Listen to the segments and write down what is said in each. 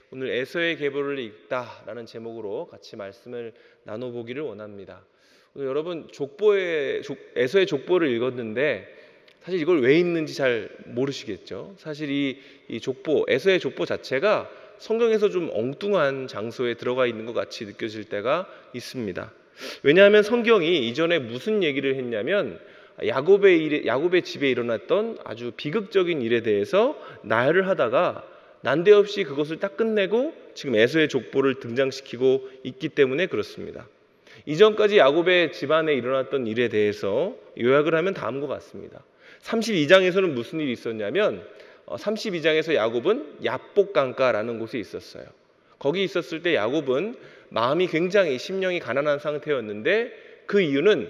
오늘 에서의 계보를 읽다라는 제목으로 같이 말씀을 나눠보기를 원합니다. 오늘 여러분 에서의 족보를 읽었는데 사실 이걸 왜 읽는지 잘 모르시겠죠. 사실 이 족보, 에서의 족보 자체가 성경에서 좀 엉뚱한 장소에 들어가 있는 것 같이 느껴질 때가 있습니다. 왜냐하면 성경이 이전에 무슨 얘기를 했냐면 야곱의 집에 일어났던 아주 비극적인 일에 대해서 나열을 하다가 난데없이 그것을 딱 끝내고 지금 에서의 족보를 등장시키고 있기 때문에 그렇습니다. 이전까지 야곱의 집안에 일어났던 일에 대해서 요약을 하면 다음과 같습니다. 32장에서는 무슨 일이 있었냐면 32장에서 야곱은 야복강가라는 곳에 있었어요. 거기 있었을 때 야곱은 마음이 굉장히 심령이 가난한 상태였는데 그 이유는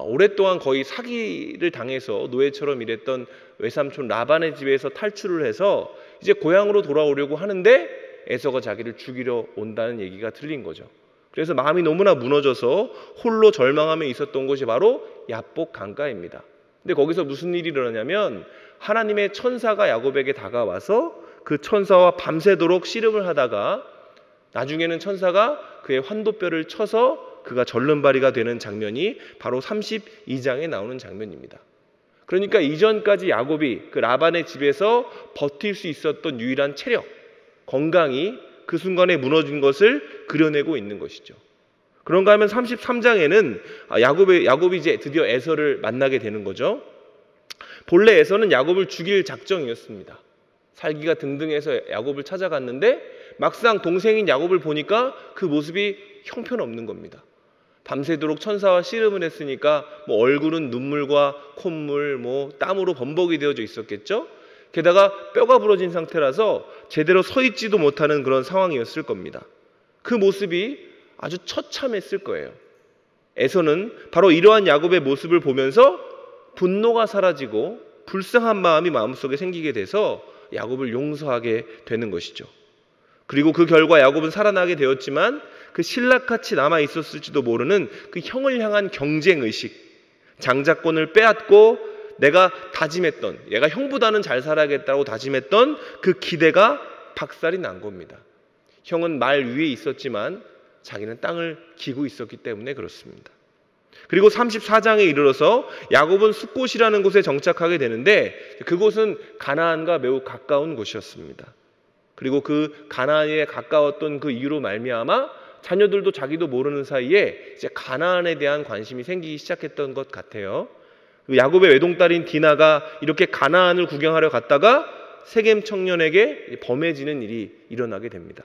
오랫동안 거의 사기를 당해서 노예처럼 일했던 외삼촌 라반의 집에서 탈출을 해서 이제 고향으로 돌아오려고 하는데 에서가 자기를 죽이려 온다는 얘기가 들린 거죠. 그래서 마음이 너무나 무너져서 홀로 절망하며 있었던 곳이 바로 야복 강가입니다. 근데 거기서 무슨 일이 일어나냐면 하나님의 천사가 야곱에게 다가와서 그 천사와 밤새도록 씨름을 하다가 나중에는 천사가 그의 환도뼈를 쳐서 그가 절름발이가 되는 장면이 바로 32장에 나오는 장면입니다. 그러니까 이전까지 야곱이 그 라반의 집에서 버틸 수 있었던 유일한 체력, 건강이 그 순간에 무너진 것을 그려내고 있는 것이죠. 그런가 하면 33장에는 야곱이 이제 드디어 에서를 만나게 되는 거죠. 본래 에서는 야곱을 죽일 작정이었습니다. 살기가 등등해서 야곱을 찾아갔는데 막상 동생인 야곱을 보니까 그 모습이 형편없는 겁니다. 밤새도록 천사와 씨름을 했으니까 얼굴은 눈물과 콧물, 땀으로 범벅이 되어져 있었겠죠. 게다가 뼈가 부러진 상태라서 제대로 서 있지도 못하는 그런 상황이었을 겁니다. 그 모습이 아주 처참했을 거예요. 에서는 바로 이러한 야곱의 모습을 보면서 분노가 사라지고 불쌍한 마음이 마음속에 생기게 돼서 야곱을 용서하게 되는 것이죠. 그리고 그 결과 야곱은 살아나게 되었지만 그 신락같이 남아 있었을지도 모르는 그 형을 향한 경쟁의식, 장자권을 빼앗고 내가 형보다는 잘 살아야겠다고 다짐했던 그 기대가 박살이 난 겁니다. 형은 말 위에 있었지만 자기는 땅을 기고 있었기 때문에 그렇습니다. 그리고 34장에 이르러서 야곱은 숫곳이라는 곳에 정착하게 되는데 그곳은 가나안과 매우 가까운 곳이었습니다. 그리고 그 가나안에 가까웠던 그 이유로 말미암아 자녀들도 자기도 모르는 사이에 이제 가나안에 대한 관심이 생기기 시작했던 것 같아요. 야곱의 외동딸인 디나가 이렇게 가나안을 구경하러 갔다가 세겜 청년에게 범해지는 일이 일어나게 됩니다.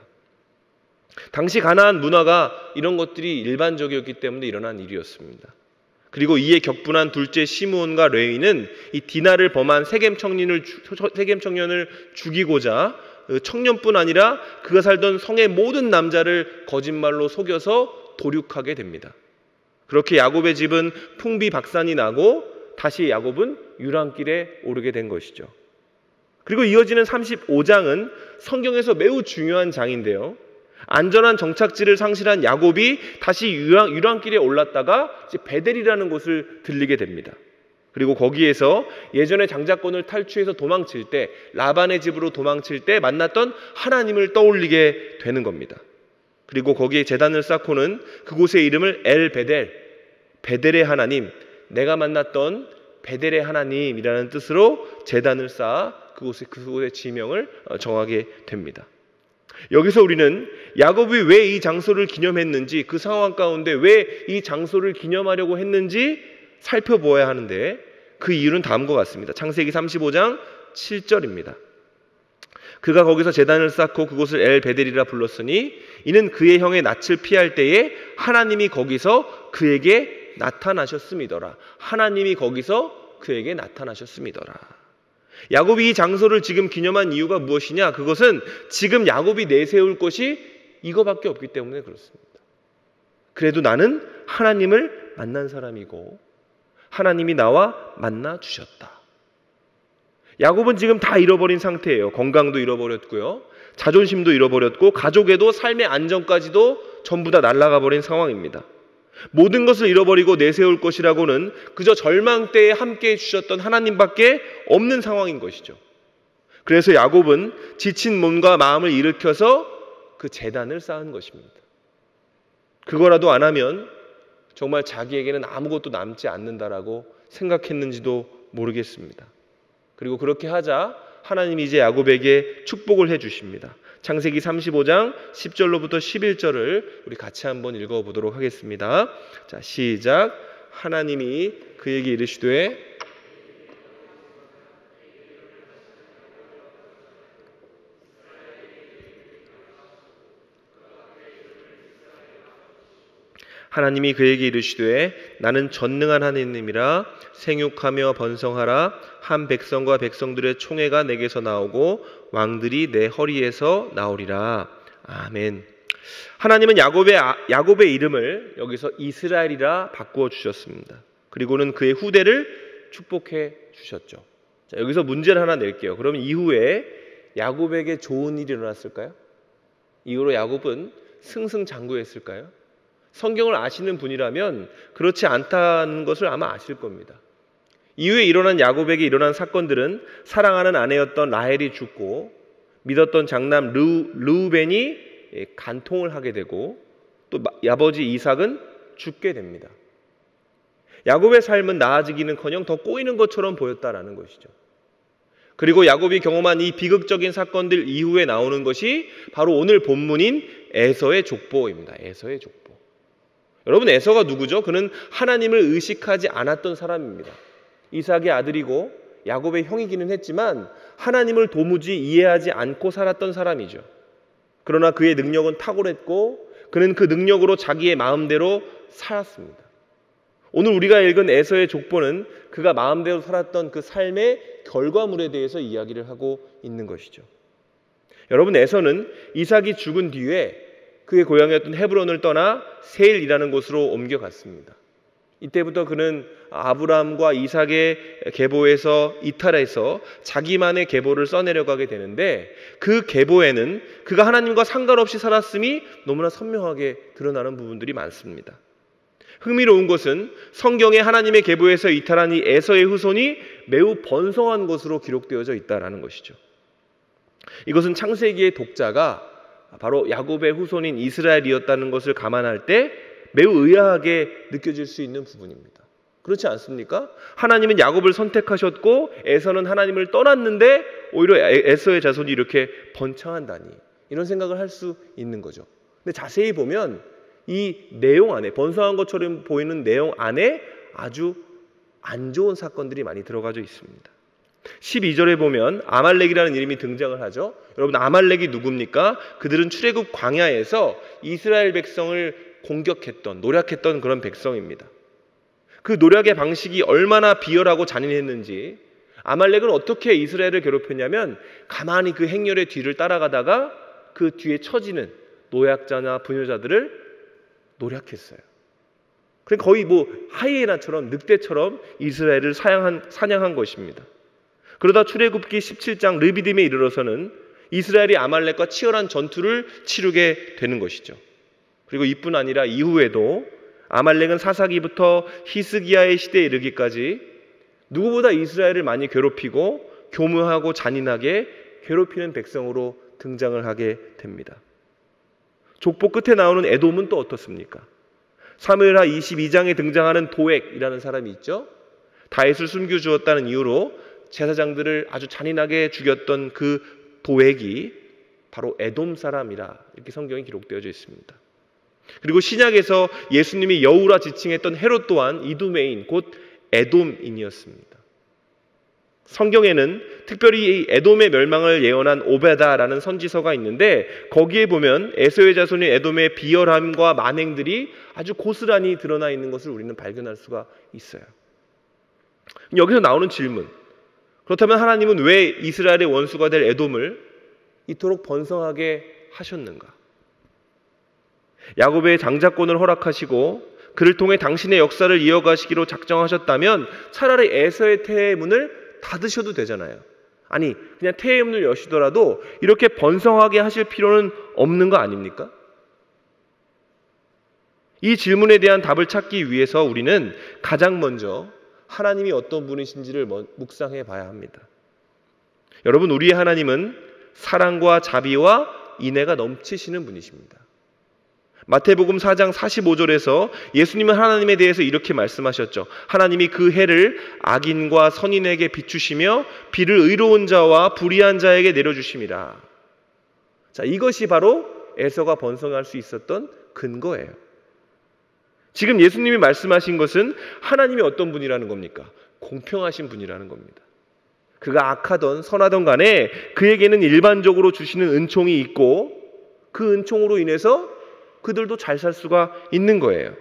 당시 가나안 문화가 이런 것들이 일반적이었기 때문에 일어난 일이었습니다. 그리고 이에 격분한 둘째 시므온과 레위는 이 디나를 범한 세겜 청년을 죽이고자 청년뿐 아니라 그가 살던 성의 모든 남자를 거짓말로 속여서 도륙하게 됩니다. 그렇게 야곱의 집은 풍비박산이 나고 다시 야곱은 유랑길에 오르게 된 것이죠. 그리고 이어지는 35장은 성경에서 매우 중요한 장인데요. 안전한 정착지를 상실한 야곱이 다시 유랑길에 올랐다가 이제 베델이라는 곳을 들리게 됩니다. 그리고 거기에서 예전에 장자권을 탈취해서 도망칠 때 라반의 집으로 도망칠 때 만났던 하나님을 떠올리게 되는 겁니다. 그리고 거기에 제단을 쌓고는 그곳의 이름을 베델의 하나님, 내가 만났던 베델의 하나님이라는 뜻으로 제단을 쌓아 그곳의 지명을 정하게 됩니다. 여기서 우리는 야곱이 왜 이 장소를 기념했는지, 그 상황 가운데 왜 이 장소를 기념하려고 했는지 살펴보아야 하는데 그 이유는 다음과 같습니다. 창세기 35장 7절입니다. 그가 거기서 제단을 쌓고 그곳을 엘베델이라 불렀으니 이는 그의 형의 낯을 피할 때에 하나님이 거기서 그에게 나타나셨음이더라. 하나님이 거기서 그에게 나타나셨음이더라. 야곱이 이 장소를 지금 기념한 이유가 무엇이냐? 그것은 지금 야곱이 내세울 것이 이거밖에 없기 때문에 그렇습니다. 그래도 나는 하나님을 만난 사람이고 하나님이 나와 만나 주셨다. 야곱은 지금 다 잃어버린 상태예요. 건강도 잃어버렸고요. 자존심도 잃어버렸고 가족에도 삶의 안정까지도 전부 다 날아가 버린 상황입니다. 모든 것을 잃어버리고 내세울 것이라고는 그저 절망 때에 함께해 주셨던 하나님밖에 없는 상황인 것이죠. 그래서 야곱은 지친 몸과 마음을 일으켜서 그 제단을 쌓은 것입니다. 그거라도 안 하면 정말 자기에게는 아무것도 남지 않는다라고 생각했는지도 모르겠습니다. 그리고 그렇게 하자 하나님이 이제 야곱에게 축복을 해주십니다. 창세기 35장 10절로부터 11절을 우리 같이 한번 읽어보도록 하겠습니다. 자, 시작. 하나님이 그에게 이르시되 하나님이 그에게 이르시되 나는 전능한 하나님이라 생육하며 번성하라. 한 백성과 백성들의 총회가 내게서 나오고 왕들이 내 허리에서 나오리라. 아멘. 하나님은 야곱의 이름을 여기서 이스라엘이라 바꾸어 주셨습니다. 그리고는 그의 후대를 축복해 주셨죠. 자, 여기서 문제를 하나 낼게요. 그러면 이후에 야곱에게 좋은 일이 일어났을까요? 이후로 야곱은 승승장구했을까요? 성경을 아시는 분이라면 그렇지 않다는 것을 아마 아실 겁니다. 이후에 일어난 야곱에게 일어난 사건들은 사랑하는 아내였던 라헬이 죽고 믿었던 장남 르우벤이 간통을 하게 되고 또 아버지 이삭은 죽게 됩니다. 야곱의 삶은 나아지기는커녕 더 꼬이는 것처럼 보였다라는 것이죠. 그리고 야곱이 경험한 이 비극적인 사건들 이후에 나오는 것이 바로 오늘 본문인 에서의 족보입니다. 에서의 족보. 여러분, 에서가 누구죠? 그는 하나님을 의식하지 않았던 사람입니다. 이삭의 아들이고 야곱의 형이기는 했지만 하나님을 도무지 이해하지 않고 살았던 사람이죠. 그러나 그의 능력은 탁월했고 그는 그 능력으로 자기의 마음대로 살았습니다. 오늘 우리가 읽은 에서의 족보는 그가 마음대로 살았던 그 삶의 결과물에 대해서 이야기를 하고 있는 것이죠. 여러분, 에서는 이삭이 죽은 뒤에 그의 고향이었던 헤브론을 떠나 세일이라는 곳으로 옮겨갔습니다. 이때부터 그는 아브라함과 이삭의 계보에서 이탈해서 자기만의 계보를 써내려가게 되는데 그 계보에는 그가 하나님과 상관없이 살았음이 너무나 선명하게 드러나는 부분들이 많습니다. 흥미로운 것은 성경에 하나님의 계보에서 이탈한 이 에서의 후손이 매우 번성한 것으로 기록되어져 있다는 것이죠. 이것은 창세기의 독자가 바로 야곱의 후손인 이스라엘이었다는 것을 감안할 때 매우 의아하게 느껴질 수 있는 부분입니다. 그렇지 않습니까? 하나님은 야곱을 선택하셨고 에서는 하나님을 떠났는데 오히려 에서의 자손이 이렇게 번창한다니, 이런 생각을 할 수 있는 거죠. 근데 자세히 보면 이 내용 안에, 번성한 것처럼 보이는 내용 안에 아주 안 좋은 사건들이 많이 들어가져 있습니다. 12절에 보면 아말렉이라는 이름이 등장을 하죠. 여러분, 아말렉이 누굽니까? 그들은 출애굽 광야에서 이스라엘 백성을 공격했던, 노략했던 그런 백성입니다. 그 노략의 방식이 얼마나 비열하고 잔인했는지, 아말렉은 어떻게 이스라엘을 괴롭혔냐면 가만히 그 행렬의 뒤를 따라가다가 그 뒤에 처지는 노약자나 부녀자들을 노략했어요. 그러니까 거의 하이에나처럼, 늑대처럼 이스라엘을 사냥한 것입니다. 그러다 출애굽기 17장 르비딤에 이르러서는 이스라엘이 아말렉과 치열한 전투를 치르게 되는 것이죠. 그리고 이뿐 아니라 이후에도 아말렉은 사사기부터 히스기야의 시대에 이르기까지 누구보다 이스라엘을 많이 괴롭히고 교묘하고 잔인하게 괴롭히는 백성으로 등장을 하게 됩니다. 족보 끝에 나오는 에돔은 또 어떻습니까? 사무엘하 22장에 등장하는 도액이라는 사람이 있죠. 다윗을 숨겨주었다는 이유로 제사장들을 아주 잔인하게 죽였던 그 도액이 바로 에돔 사람이라 이렇게 성경이 기록되어져 있습니다. 그리고 신약에서 예수님이 여우라 지칭했던 헤롯 또한 이두메인 곧 에돔인이었습니다. 성경에는 특별히 이 에돔의 멸망을 예언한 오베다라는 선지서가 있는데 거기에 보면 에서의 자손인 에돔의 비열함과 만행들이 아주 고스란히 드러나 있는 것을 우리는 발견할 수가 있어요. 여기서 나오는 질문, 그렇다면 하나님은 왜 이스라엘의 원수가 될 에돔을 이토록 번성하게 하셨는가? 야곱의 장자권을 허락하시고 그를 통해 당신의 역사를 이어가시기로 작정하셨다면 차라리 에서의 태의 문을 닫으셔도 되잖아요. 아니, 그냥 태의 문을 여시더라도 이렇게 번성하게 하실 필요는 없는 거 아닙니까? 이 질문에 대한 답을 찾기 위해서 우리는 가장 먼저 하나님이 어떤 분이신지를 묵상해 봐야 합니다. 여러분, 우리의 하나님은 사랑과 자비와 인애가 넘치시는 분이십니다. 마태복음 4장 45절에서 예수님은 하나님에 대해서 이렇게 말씀하셨죠. 하나님이 그 해를 악인과 선인에게 비추시며 비를 의로운 자와 불의한 자에게 내려주심이라. 자, 이것이 바로 에서가 번성할 수 있었던 근거예요. 지금 예수님이 말씀하신 것은 하나님이 어떤 분이라는 겁니까? 공평하신 분이라는 겁니다. 그가 악하던 선하던 간에 그에게는 일반적으로 주시는 은총이 있고 그 은총으로 인해서 그들도 잘 살 수가 있는 거예요.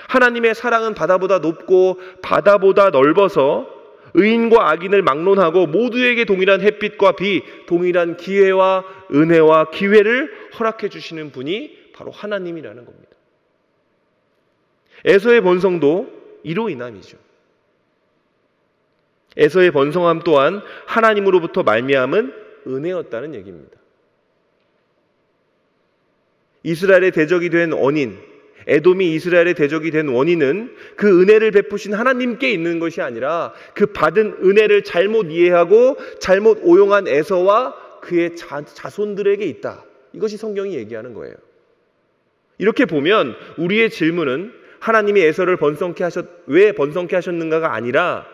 하나님의 사랑은 바다보다 높고 바다보다 넓어서 의인과 악인을 막론하고 모두에게 동일한 햇빛과 비, 동일한 기회와 은혜와 기회를 허락해 주시는 분이 바로 하나님이라는 겁니다. 에서의 번성도 이로 인함이죠. 에서의 번성함 또한 하나님으로부터 말미암은 은혜였다는 얘기입니다. 이스라엘의 대적이 된 원인, 에돔이 이스라엘의 대적이 된 원인은 그 은혜를 베푸신 하나님께 있는 것이 아니라 그 받은 은혜를 잘못 이해하고 잘못 오용한 에서와 그의 자손들에게 있다. 이것이 성경이 얘기하는 거예요. 이렇게 보면 우리의 질문은 하나님이 에서를 왜 번성케 하셨는가가 아니라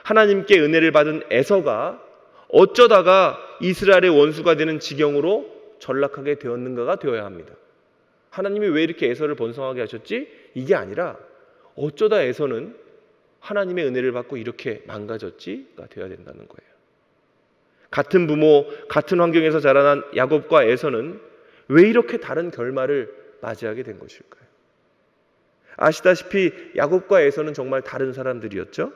하나님께 은혜를 받은 에서가 어쩌다가 이스라엘의 원수가 되는 지경으로 전락하게 되었는가가 되어야 합니다. 하나님이 왜 이렇게 에서를 번성하게 하셨지? 이게 아니라 어쩌다 에서는 하나님의 은혜를 받고 이렇게 망가졌지가 되어야 된다는 거예요. 같은 부모, 같은 환경에서 자라난 야곱과 에서는 왜 이렇게 다른 결말을 맞이하게 된 것일까요? 아시다시피 야곱과 에서는 정말 다른 사람들이었죠.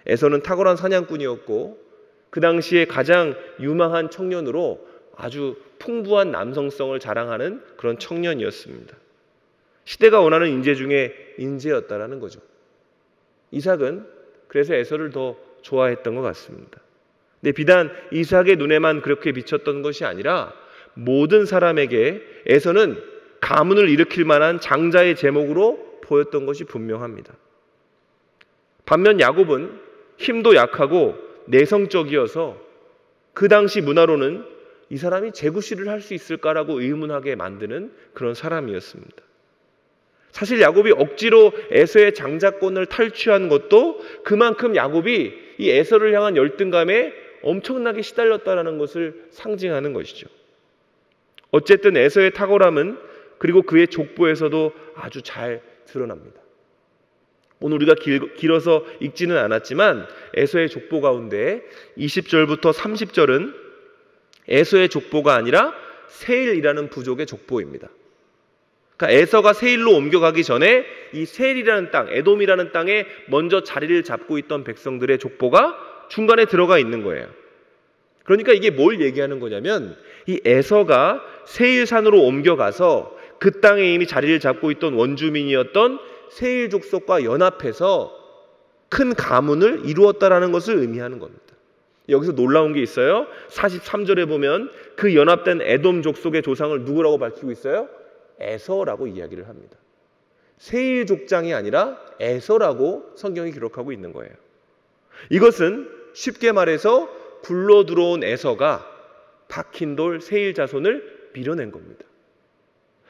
에서는 탁월한 사냥꾼이었고 그 당시에 가장 유망한 청년으로 아주 풍부한 남성성을 자랑하는 그런 청년이었습니다. 시대가 원하는 인재 중에 인재였다라는 거죠. 이삭은 그래서 에서를 더 좋아했던 것 같습니다. 근데 비단 이삭의 눈에만 그렇게 비쳤던 것이 아니라 모든 사람에게 에서는 가문을 일으킬 만한 장자의 제목으로 보였던 것이 분명합니다. 반면 야곱은 힘도 약하고 내성적이어서 그 당시 문화로는 이 사람이 제구실을 할 수 있을까라고 의문하게 만드는 그런 사람이었습니다. 사실 야곱이 억지로 에서의 장자권을 탈취한 것도 그만큼 야곱이 이 에서를 향한 열등감에 엄청나게 시달렸다는 것을 상징하는 것이죠. 어쨌든 에서의 탁월함은 그리고 그의 족보에서도 아주 잘 드러납니다. 오늘 우리가 길어서 읽지는 않았지만 에서의 족보 가운데 20절부터 30절은 에서의 족보가 아니라 세일이라는 부족의 족보입니다. 그러니까 에서가 세일로 옮겨가기 전에 이 세일이라는 땅, 에돔이라는 땅에 먼저 자리를 잡고 있던 백성들의 족보가 중간에 들어가 있는 거예요. 그러니까 이게 뭘 얘기하는 거냐면 이 에서가 세일산으로 옮겨가서 그 땅에 이미 자리를 잡고 있던 원주민이었던 세일 족속과 연합해서 큰 가문을 이루었다라는 것을 의미하는 겁니다. 여기서 놀라운 게 있어요. 43절에 보면 그 연합된 에돔 족속의 조상을 누구라고 밝히고 있어요? 에서라고 이야기를 합니다. 세일 족장이 아니라 에서라고 성경이 기록하고 있는 거예요. 이것은 쉽게 말해서 굴러 들어온 에서가 박힌 돌 세일 자손을 밀어낸 겁니다.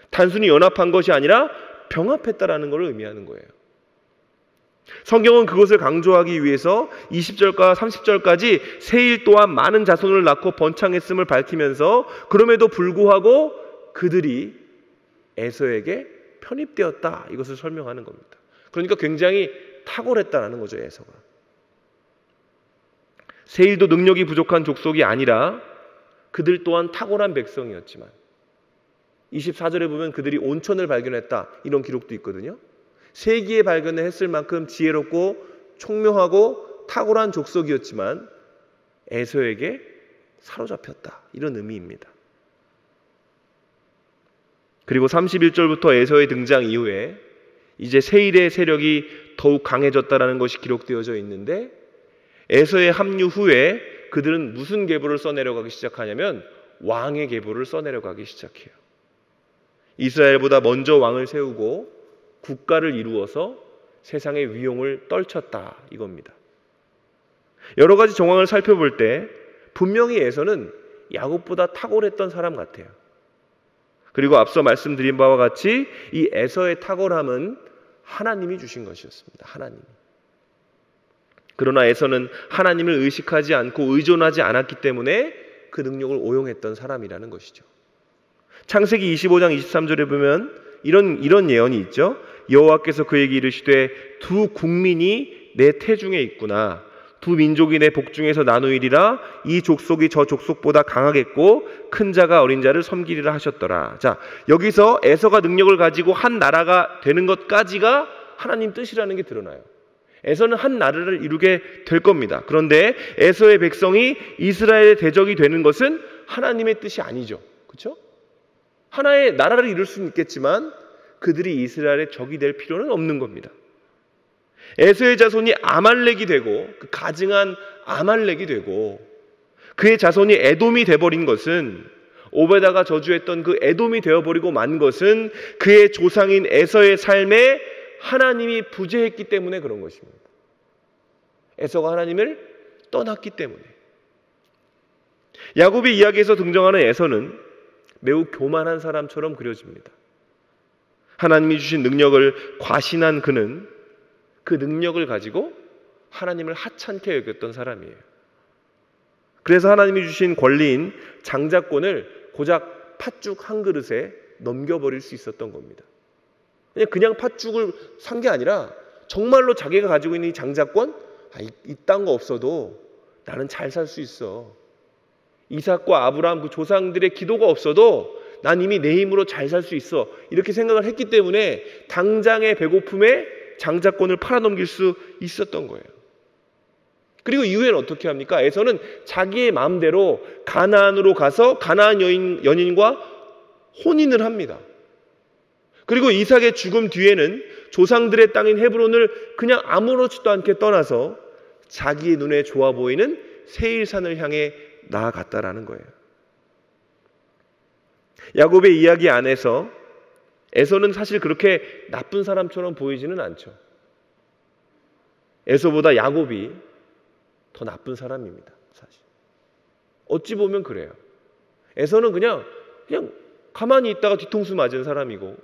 단순히 연합한 것이 아니라 병합했다라는 것을 의미하는 거예요. 성경은 그것을 강조하기 위해서 20절과 30절까지 세일 또한 많은 자손을 낳고 번창했음을 밝히면서 그럼에도 불구하고 그들이 에서에게 편입되었다, 이것을 설명하는 겁니다. 그러니까 굉장히 탁월했다라는 거죠. 에서가 세일도 능력이 부족한 족속이 아니라 그들 또한 탁월한 백성이었지만 24절에 보면 그들이 온천을 발견했다, 이런 기록도 있거든요. 세기에 발견을 했을 만큼 지혜롭고 총명하고 탁월한 족속이었지만 에서에게 사로잡혔다, 이런 의미입니다. 그리고 31절부터 에서의 등장 이후에 이제 세일의 세력이 더욱 강해졌다라는 것이 기록되어져 있는데 에서의 합류 후에 그들은 무슨 계보를 써내려가기 시작하냐면 왕의 계보를 써내려가기 시작해요. 이스라엘보다 먼저 왕을 세우고 국가를 이루어서 세상의 위용을 떨쳤다, 이겁니다. 여러 가지 정황을 살펴볼 때 분명히 에서는 야곱보다 탁월했던 사람 같아요. 그리고 앞서 말씀드린 바와 같이 이 에서의 탁월함은 하나님이 주신 것이었습니다. 하나님이. 그러나 에서는 하나님을 의식하지 않고 의존하지 않았기 때문에 그 능력을 오용했던 사람이라는 것이죠. 창세기 25장 23절에 보면 이런 예언이 있죠. 여호와께서 그에게 이르시되 두 국민이 내 태중에 있구나. 두 민족이 내 복중에서 나누이리라. 이 족속이 저 족속보다 강하겠고 큰 자가 어린 자를 섬기리라 하셨더라. 자, 여기서 에서가 능력을 가지고 한 나라가 되는 것까지가 하나님 뜻이라는 게 드러나요. 에서는 한 나라를 이루게 될 겁니다. 그런데 에서의 백성이 이스라엘의 대적이 되는 것은 하나님의 뜻이 아니죠. 그렇죠? 하나의 나라를 이룰 수는 있겠지만 그들이 이스라엘의 적이 될 필요는 없는 겁니다. 에서의 자손이 아말렉이 되고 그 가증한 아말렉이 되고 그의 자손이 에돔이 돼버린 것은 오베다가 저주했던 그 에돔이 되어버리고 만 것은 그의 조상인 에서의 삶에 하나님이 부재했기 때문에 그런 것입니다. 에서가 하나님을 떠났기 때문에. 야곱의 이야기에서 등장하는 에서는 매우 교만한 사람처럼 그려집니다. 하나님이 주신 능력을 과신한 그는 그 능력을 가지고 하나님을 하찮게 여겼던 사람이에요. 그래서 하나님이 주신 권리인 장자권을 고작 팥죽 한 그릇에 넘겨버릴 수 있었던 겁니다. 그냥 팥죽을 산 게 아니라 정말로 자기가 가지고 있는 이 장자권, 이딴 거 없어도 나는 잘 살 수 있어. 이삭과 아브라함 그 조상들의 기도가 없어도 난 이미 내 힘으로 잘 살 수 있어. 이렇게 생각을 했기 때문에 당장의 배고픔에 장자권을 팔아넘길 수 있었던 거예요. 그리고 이후에는 어떻게 합니까? 에서는 자기의 마음대로 가나안으로 가서 가나안 연인과 혼인을 합니다. 그리고 이삭의 죽음 뒤에는 조상들의 땅인 헤브론을 그냥 아무렇지도 않게 떠나서 자기의 눈에 좋아 보이는 세일산을 향해 나아갔다라는 거예요. 야곱의 이야기 안에서 에서는 사실 그렇게 나쁜 사람처럼 보이지는 않죠. 에서보다 야곱이 더 나쁜 사람입니다. 사실 어찌 보면 그래요. 에서는 그냥 가만히 있다가 뒤통수 맞은 사람이고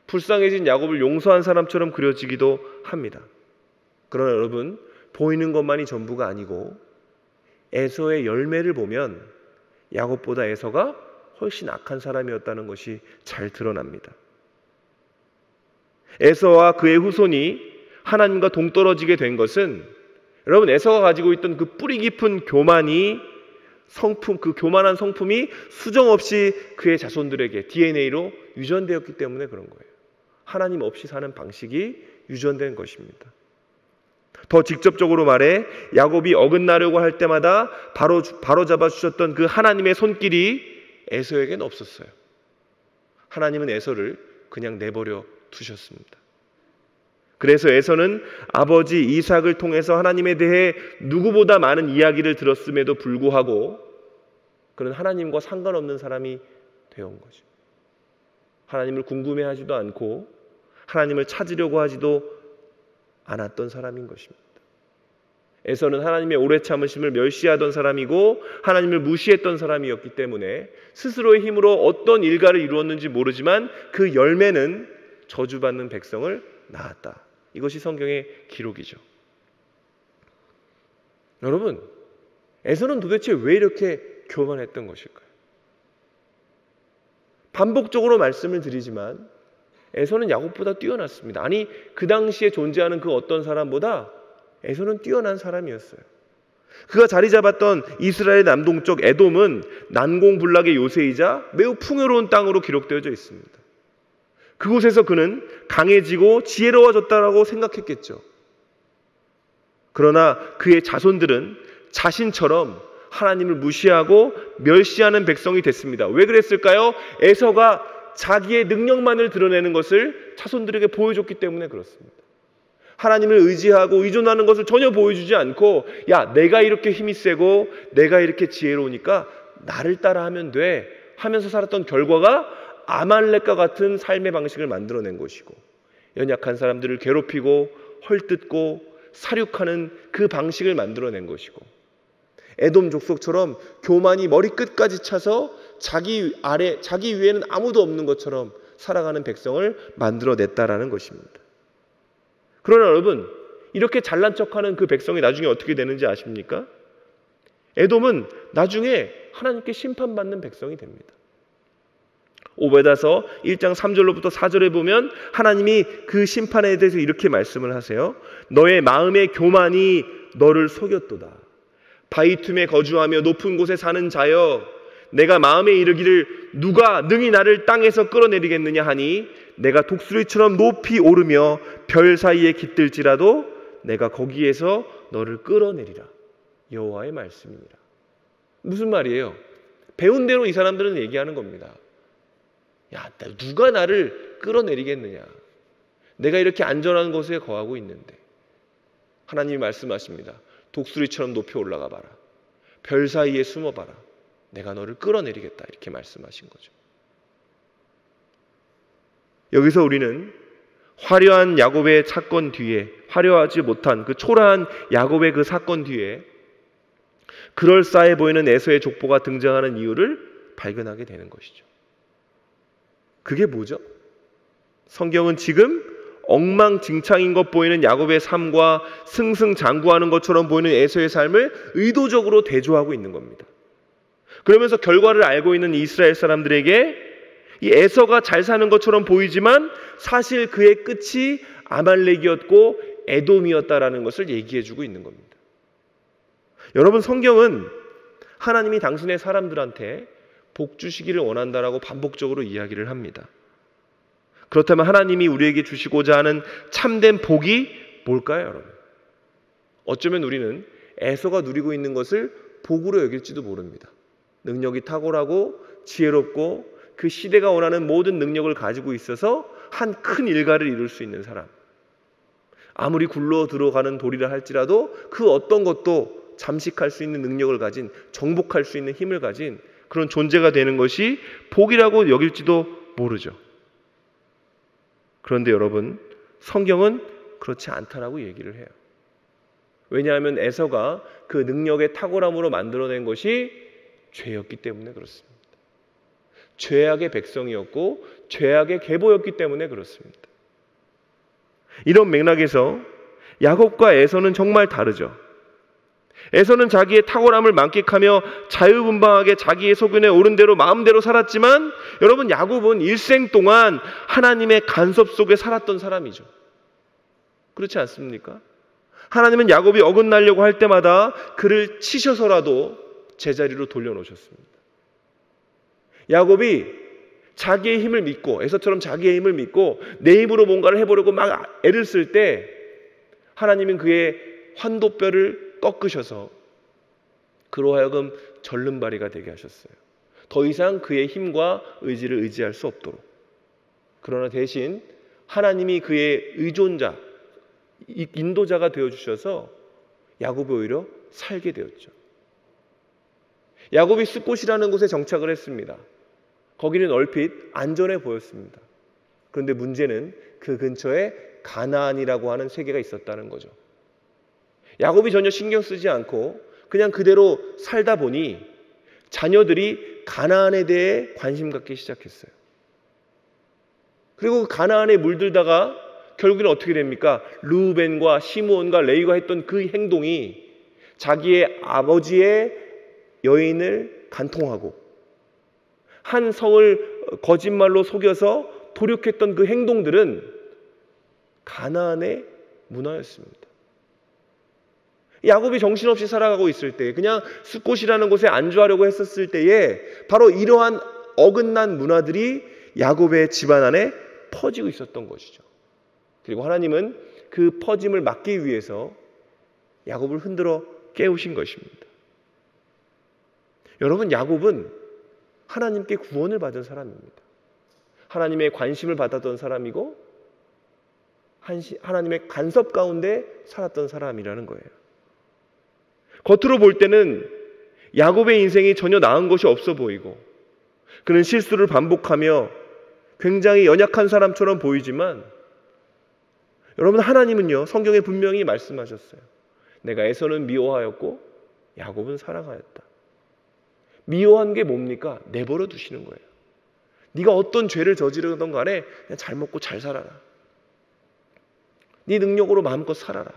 불쌍해진 야곱을 용서한 사람처럼 그려지기도 합니다. 그러나 여러분, 보이는 것만이 전부가 아니고 에서의 열매를 보면 야곱보다 에서가 훨씬 악한 사람이었다는 것이 잘 드러납니다. 에서와 그의 후손이 하나님과 동떨어지게 된 것은 여러분, 에서가 가지고 있던 그 뿌리 깊은 교만이 그 교만한 성품이 수정없이 그의 자손들에게 DNA로 유전되었기 때문에 그런 거예요. 하나님 없이 사는 방식이 유전된 것입니다. 더 직접적으로 말해 야곱이 어긋나려고 할 때마다 바로 잡아 주셨던 그 하나님의 손길이 에서에게는 없었어요. 하나님은 에서를 그냥 내버려 두셨습니다. 그래서 에서는 아버지 이삭을 통해서 하나님에 대해 누구보다 많은 이야기를 들었음에도 불구하고 그는 하나님과 상관없는 사람이 되어온 거죠. 하나님을 궁금해하지도 않고 하나님을 찾으려고 하지도 않았던 사람인 것입니다. 에서는 하나님의 오래 참으심을 멸시하던 사람이고 하나님을 무시했던 사람이었기 때문에 스스로의 힘으로 어떤 일가를 이루었는지 모르지만 그 열매는 저주받는 백성을 낳았다. 이것이 성경의 기록이죠. 여러분, 에서는 도대체 왜 이렇게 교만했던 것일까요? 반복적으로 말씀을 드리지만 에서는 야곱보다 뛰어났습니다. 아니, 그 당시에 존재하는 그 어떤 사람보다 에서는 뛰어난 사람이었어요. 그가 자리 잡았던 이스라엘 남동쪽 에돔은 난공불락의 요새이자 매우 풍요로운 땅으로 기록되어져 있습니다. 그곳에서 그는 강해지고 지혜로워졌다라고 생각했겠죠. 그러나 그의 자손들은 자신처럼 하나님을 무시하고 멸시하는 백성이 됐습니다. 왜 그랬을까요? 에서가 자기의 능력만을 드러내는 것을 자손들에게 보여줬기 때문에 그렇습니다. 하나님을 의지하고 의존하는 것을 전혀 보여주지 않고, 야, 내가 이렇게 힘이 세고 내가 이렇게 지혜로우니까 나를 따라하면 돼 하면서 살았던 결과가 아말렉과 같은 삶의 방식을 만들어낸 것이고, 연약한 사람들을 괴롭히고 헐뜯고 사륙하는 그 방식을 만들어낸 것이고, 에돔 족속처럼 교만이 머리끝까지 차서 자기 위에는 아무도 없는 것처럼 살아가는 백성을 만들어냈다라는 것입니다. 그러나 여러분, 이렇게 잘난 척하는 그 백성이 나중에 어떻게 되는지 아십니까? 에돔은 나중에 하나님께 심판받는 백성이 됩니다. 오베다서 1장 3절로부터 4절에 보면 하나님이 그 심판에 대해서 이렇게 말씀을 하세요. 너의 마음의 교만이 너를 속였도다. 바위 틈에 거주하며 높은 곳에 사는 자여, 내가 마음에 이르기를 누가 능히 나를 땅에서 끌어내리겠느냐 하니 내가 독수리처럼 높이 오르며 별 사이에 깃들지라도 내가 거기에서 너를 끌어내리라. 여호와의 말씀이니라. 무슨 말이에요? 배운 대로 이 사람들은 얘기하는 겁니다. 야, 누가 나를 끌어내리겠느냐? 내가 이렇게 안전한 곳에 거하고 있는데. 하나님이 말씀하십니다. 독수리처럼 높이 올라가 봐라. 별 사이에 숨어 봐라. 내가 너를 끌어내리겠다. 이렇게 말씀하신 거죠. 여기서 우리는 화려한 야곱의 사건 뒤에, 화려하지 못한 그 초라한 야곱의 그 사건 뒤에 그럴싸해 보이는 에서의 족보가 등장하는 이유를 발견하게 되는 것이죠. 그게 뭐죠? 성경은 지금 엉망진창인 것 보이는 야곱의 삶과 승승장구하는 것처럼 보이는 에서의 삶을 의도적으로 대조하고 있는 겁니다. 그러면서 결과를 알고 있는 이스라엘 사람들에게 이 에서가 잘 사는 것처럼 보이지만 사실 그의 끝이 아말렉이었고 에돔이었다라는 것을 얘기해주고 있는 겁니다. 여러분, 성경은 하나님이 당신의 사람들한테 복 주시기를 원한다라고 반복적으로 이야기를 합니다. 그렇다면 하나님이 우리에게 주시고자 하는 참된 복이 뭘까요, 여러분? 어쩌면 우리는 에서가 누리고 있는 것을 복으로 여길지도 모릅니다. 능력이 탁월하고 지혜롭고 그 시대가 원하는 모든 능력을 가지고 있어서 한 큰 일가를 이룰 수 있는 사람. 아무리 굴러 들어가는 돌이라 할지라도 그 어떤 것도 잠식할 수 있는 능력을 가진, 정복할 수 있는 힘을 가진 그런 존재가 되는 것이 복이라고 여길지도 모르죠. 그런데 여러분, 성경은 그렇지 않다라고 얘기를 해요. 왜냐하면 에서가 그 능력의 탁월함으로 만들어낸 것이 죄였기 때문에 그렇습니다. 죄악의 백성이었고 죄악의 계보였기 때문에 그렇습니다. 이런 맥락에서 야곱과 에서는 정말 다르죠. 에서는 자기의 탁월함을 만끽하며 자유분방하게 자기의 소견에 오른 대로 마음대로 살았지만, 여러분, 야곱은 일생 동안 하나님의 간섭 속에 살았던 사람이죠. 그렇지 않습니까? 하나님은 야곱이 어긋나려고 할 때마다 그를 치셔서라도 제자리로 돌려놓으셨습니다. 야곱이 자기의 힘을 믿고, 에서처럼 자기의 힘을 믿고 내 힘으로 뭔가를 해보려고 막 애를 쓸 때 하나님은 그의 환도뼈를 꺾으셔서 그로 하여금 절름발이가 되게 하셨어요. 더 이상 그의 힘과 의지를 의지할 수 없도록. 그러나 대신 하나님이 그의 의존자, 인도자가 되어주셔서 야곱이 오히려 살게 되었죠. 야곱이 숫곳이라는 곳에 정착을 했습니다. 거기는 얼핏 안전해 보였습니다. 그런데 문제는 그 근처에 가나안이라고 하는 세계가 있었다는 거죠. 야곱이 전혀 신경 쓰지 않고 그냥 그대로 살다 보니 자녀들이 가나안에 대해 관심 갖기 시작했어요. 그리고 가나안에 물들다가 결국에는 어떻게 됩니까? 르우벤과 시므온과 레위가 했던 그 행동이 자기의 아버지의 여인을 간통하고 한 성을 거짓말로 속여서 도륙했던 그 행동들은 가나안의 문화였습니다. 야곱이 정신없이 살아가고 있을 때, 그냥 숫곳이라는 곳에 안주하려고 했었을 때에 바로 이러한 어긋난 문화들이 야곱의 집안 안에 퍼지고 있었던 것이죠. 그리고 하나님은 그 퍼짐을 막기 위해서 야곱을 흔들어 깨우신 것입니다. 여러분, 야곱은 하나님께 구원을 받은 사람입니다. 하나님의 관심을 받았던 사람이고 하나님의 간섭 가운데 살았던 사람이라는 거예요. 겉으로 볼 때는 야곱의 인생이 전혀 나은 것이 없어 보이고 그는 실수를 반복하며 굉장히 연약한 사람처럼 보이지만, 여러분, 하나님은요, 성경에 분명히 말씀하셨어요. 내가 에서는 미워하였고 야곱은 사랑하였다. 미워한 게 뭡니까? 내버려 두시는 거예요. 네가 어떤 죄를 저지르던 간에 그냥 잘 먹고 잘 살아라. 네 능력으로 마음껏 살아라.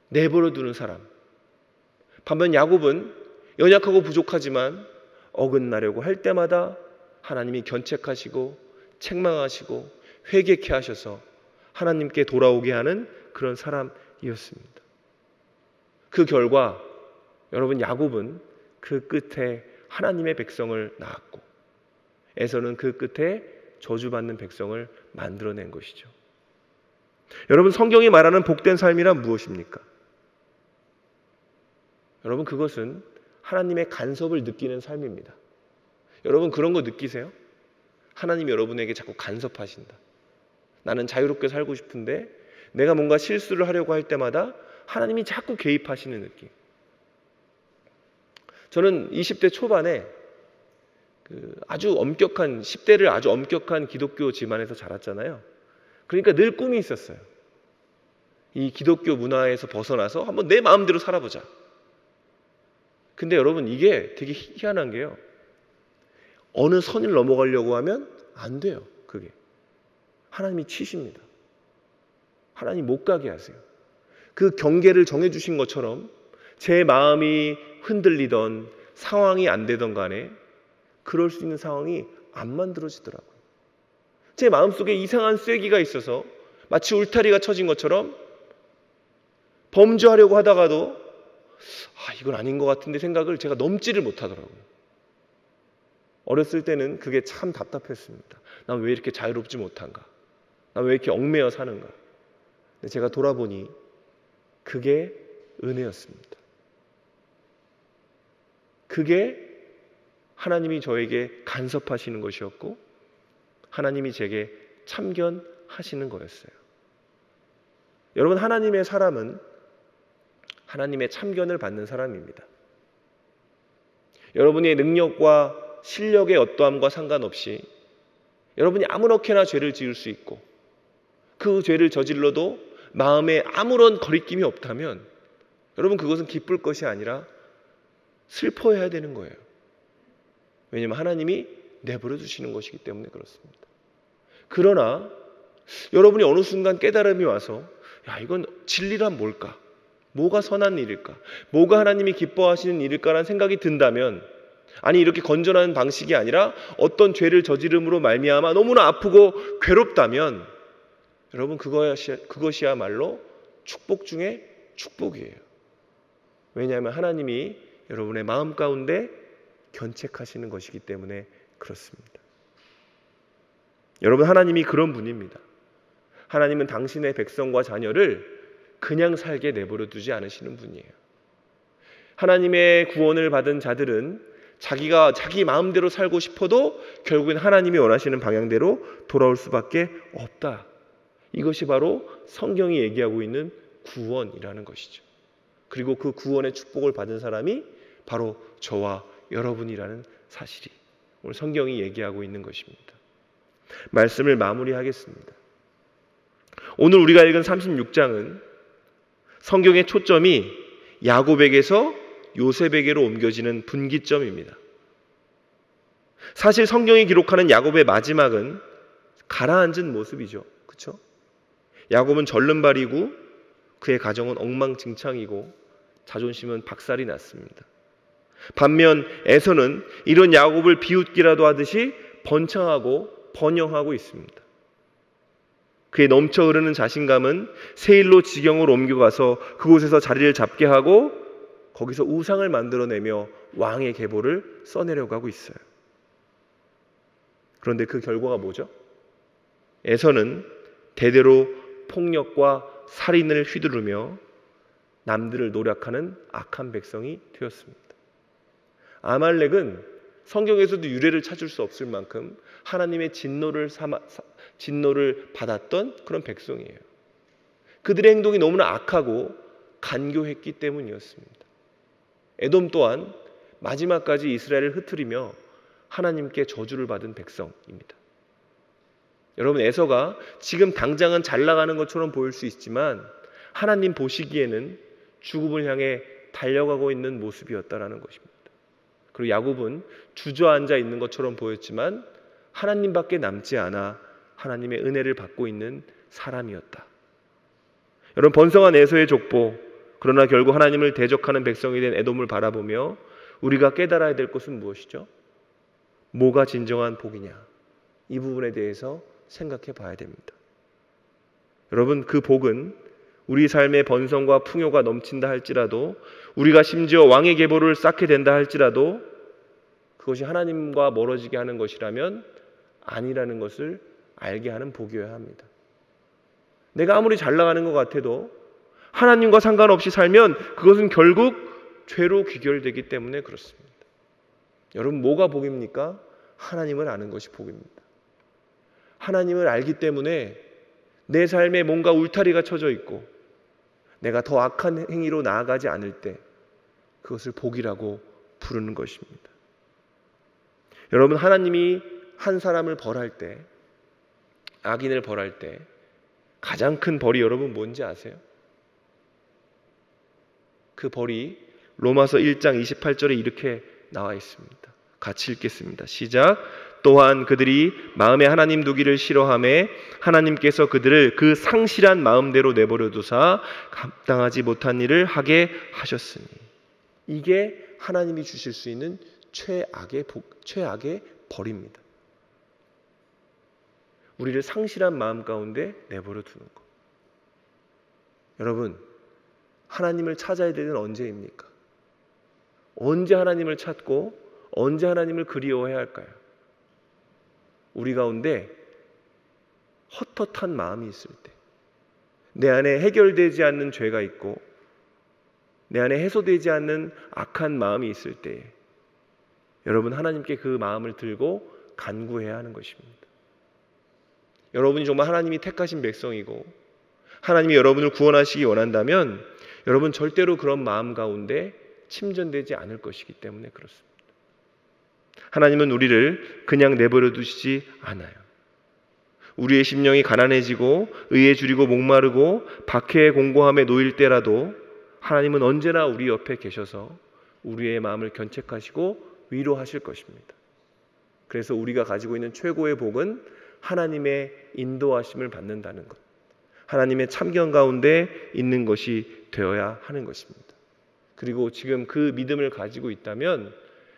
내버려 두는 사람. 반면 야곱은 연약하고 부족하지만 어긋나려고 할 때마다 하나님이 견책하시고 책망하시고 회개케 하셔서 하나님께 돌아오게 하는 그런 사람이었습니다. 그 결과 여러분, 야곱은 그 끝에 하나님의 백성을 낳았고 에서는 그 끝에 저주받는 백성을 만들어낸 것이죠. 여러분, 성경이 말하는 복된 삶이란 무엇입니까? 여러분, 그것은 하나님의 간섭을 느끼는 삶입니다. 여러분, 그런 거 느끼세요? 하나님이 여러분에게 자꾸 간섭하신다. 나는 자유롭게 살고 싶은데 내가 뭔가 실수를 하려고 할 때마다 하나님이 자꾸 개입하시는 느낌. 저는 20대 초반에 아주 엄격한 10대를 아주 엄격한 기독교 집안에서 자랐잖아요. 그러니까 늘 꿈이 있었어요. 이 기독교 문화에서 벗어나서 한번 내 마음대로 살아보자. 근데 여러분, 이게 되게 희한한 게요. 어느 선을 넘어가려고 하면 안 돼요. 그게 하나님이 치십니다. 하나님 못 가게 하세요. 그 경계를 정해주신 것처럼 제 마음이 흔들리던 상황이 안 되던 간에 그럴 수 있는 상황이 안 만들어지더라고요. 제 마음속에 이상한 쐐기가 있어서 마치 울타리가 쳐진 것처럼 범죄하려고 하다가도 이건 아닌 것 같은데 생각을 제가 넘지를 못하더라고요. 어렸을 때는 그게 참 답답했습니다. 난 왜 이렇게 자유롭지 못한가? 난 왜 이렇게 얽매여 사는가? 근데 제가 돌아보니 그게 은혜였습니다. 그게 하나님이 저에게 간섭하시는 것이었고 하나님이 제게 참견하시는 거였어요. 여러분, 하나님의 사람은 하나님의 참견을 받는 사람입니다. 여러분의 능력과 실력의 어떠함과 상관없이 여러분이 아무렇게나 죄를 지을 수 있고 그 죄를 저질러도 마음에 아무런 거리낌이 없다면 여러분, 그것은 기쁠 것이 아니라 슬퍼해야 되는 거예요. 왜냐하면 하나님이 내버려 두시는 것이기 때문에 그렇습니다. 그러나 여러분이 어느 순간 깨달음이 와서 이건 진리란 뭘까? 뭐가 선한 일일까? 뭐가 하나님이 기뻐하시는 일일까라는 생각이 든다면, 아니 이렇게 건전한 방식이 아니라 어떤 죄를 저지름으로 말미암아 너무나 아프고 괴롭다면 여러분, 그것이야말로 축복 중에 축복이에요. 왜냐하면 하나님이 여러분의 마음 가운데 견책하시는 것이기 때문에 그렇습니다. 여러분, 하나님이 그런 분입니다. 하나님은 당신의 백성과 자녀를 그냥 살게 내버려 두지 않으시는 분이에요. 하나님의 구원을 받은 자들은 자기가 자기 마음대로 살고 싶어도 결국엔 하나님이 원하시는 방향대로 돌아올 수밖에 없다. 이것이 바로 성경이 얘기하고 있는 구원이라는 것이죠. 그리고 그 구원의 축복을 받은 사람이 바로 저와 여러분이라는 사실이 오늘 성경이 얘기하고 있는 것입니다. 말씀을 마무리하겠습니다. 오늘 우리가 읽은 36장은 성경의 초점이 야곱에게서 요셉에게로 옮겨지는 분기점입니다. 사실 성경이 기록하는 야곱의 마지막은 가라앉은 모습이죠. 그렇죠? 야곱은 절름발이고 그의 가정은 엉망진창이고 자존심은 박살이 났습니다. 반면 에서는 이런 야곱을 비웃기라도 하듯이 번창하고 번영하고 있습니다. 그의 넘쳐 흐르는 자신감은 세일로 지경으로 옮겨가서 그곳에서 자리를 잡게 하고 거기서 우상을 만들어내며 왕의 계보를 써내려고 하고 있어요. 그런데 그 결과가 뭐죠? 에서는 대대로 폭력과 살인을 휘두르며 남들을 노략하는 악한 백성이 되었습니다. 아말렉은 성경에서도 유래를 찾을 수 없을 만큼 하나님의 진노를 받았던 그런 백성이에요. 그들의 행동이 너무나 악하고 간교했기 때문이었습니다. 에돔 또한 마지막까지 이스라엘을 흩트리며 하나님께 저주를 받은 백성입니다. 여러분, 에서가 지금 당장은 잘 나가는 것처럼 보일 수 있지만 하나님 보시기에는 죽음을 향해 달려가고 있는 모습이었다라는 것입니다. 그리고 야곱은 주저앉아 있는 것처럼 보였지만 하나님밖에 남지 않아 하나님의 은혜를 받고 있는 사람이었다. 여러분, 번성한 에서의 족보, 그러나 결국 하나님을 대적하는 백성이 된 에돔을 바라보며 우리가 깨달아야 될 것은 무엇이죠? 뭐가 진정한 복이냐? 이 부분에 대해서 생각해 봐야 됩니다. 여러분, 그 복은 우리 삶의 번성과 풍요가 넘친다 할지라도, 우리가 심지어 왕의 계보를 쌓게 된다 할지라도 그것이 하나님과 멀어지게 하는 것이라면 아니라는 것을 알게 하는 복이어야 합니다. 내가 아무리 잘 나가는 것 같아도 하나님과 상관없이 살면 그것은 결국 죄로 귀결되기 때문에 그렇습니다. 여러분, 뭐가 복입니까? 하나님을 아는 것이 복입니다. 하나님을 알기 때문에 내 삶에 뭔가 울타리가 쳐져 있고 내가 더 악한 행위로 나아가지 않을 때 그것을 복이라고 부르는 것입니다. 여러분, 하나님이 한 사람을 벌할 때, 악인을 벌할 때 가장 큰 벌이 여러분 뭔지 아세요? 그 벌이 로마서 1장 28절에 이렇게 나와 있습니다. 같이 읽겠습니다. 시작. 또한 그들이 마음에 하나님 두기를 싫어하매 하나님께서 그들을 그 상실한 마음대로 내버려 두사 감당하지 못한 일을 하게 하셨으니. 이게 하나님이 주실 수 있는 최악의 벌입니다. 우리를 상실한 마음 가운데 내버려 두는 것. 여러분, 하나님을 찾아야 되는 언제입니까? 언제 하나님을 찾고 언제 하나님을 그리워해야 할까요? 우리 가운데 헛헛한 마음이 있을 때, 내 안에 해결되지 않는 죄가 있고 내 안에 해소되지 않는 악한 마음이 있을 때에 여러분, 하나님께 그 마음을 들고 간구해야 하는 것입니다. 여러분이 정말 하나님이 택하신 백성이고 하나님이 여러분을 구원하시기 원한다면 여러분 절대로 그런 마음 가운데 침전되지 않을 것이기 때문에 그렇습니다. 하나님은 우리를 그냥 내버려 두시지 않아요. 우리의 심령이 가난해지고 의에 줄이고 목마르고 박해의 공고함에 놓일 때라도 하나님은 언제나 우리 옆에 계셔서 우리의 마음을 견책하시고 위로하실 것입니다. 그래서 우리가 가지고 있는 최고의 복은 하나님의 인도하심을 받는다는 것, 하나님의 참견 가운데 있는 것이 되어야 하는 것입니다. 그리고 지금 그 믿음을 가지고 있다면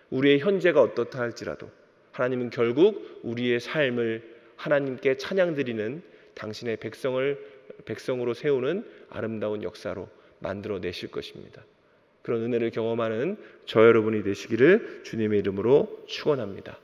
우리의 현재가 어떻다 할지라도 하나님은 결국 우리의 삶을 하나님께 찬양드리는 당신의 백성으로 세우는 아름다운 역사로 만들어내실 것입니다. 그런 은혜를 경험하는 저 여러분이 되시기를 주님의 이름으로 축원합니다.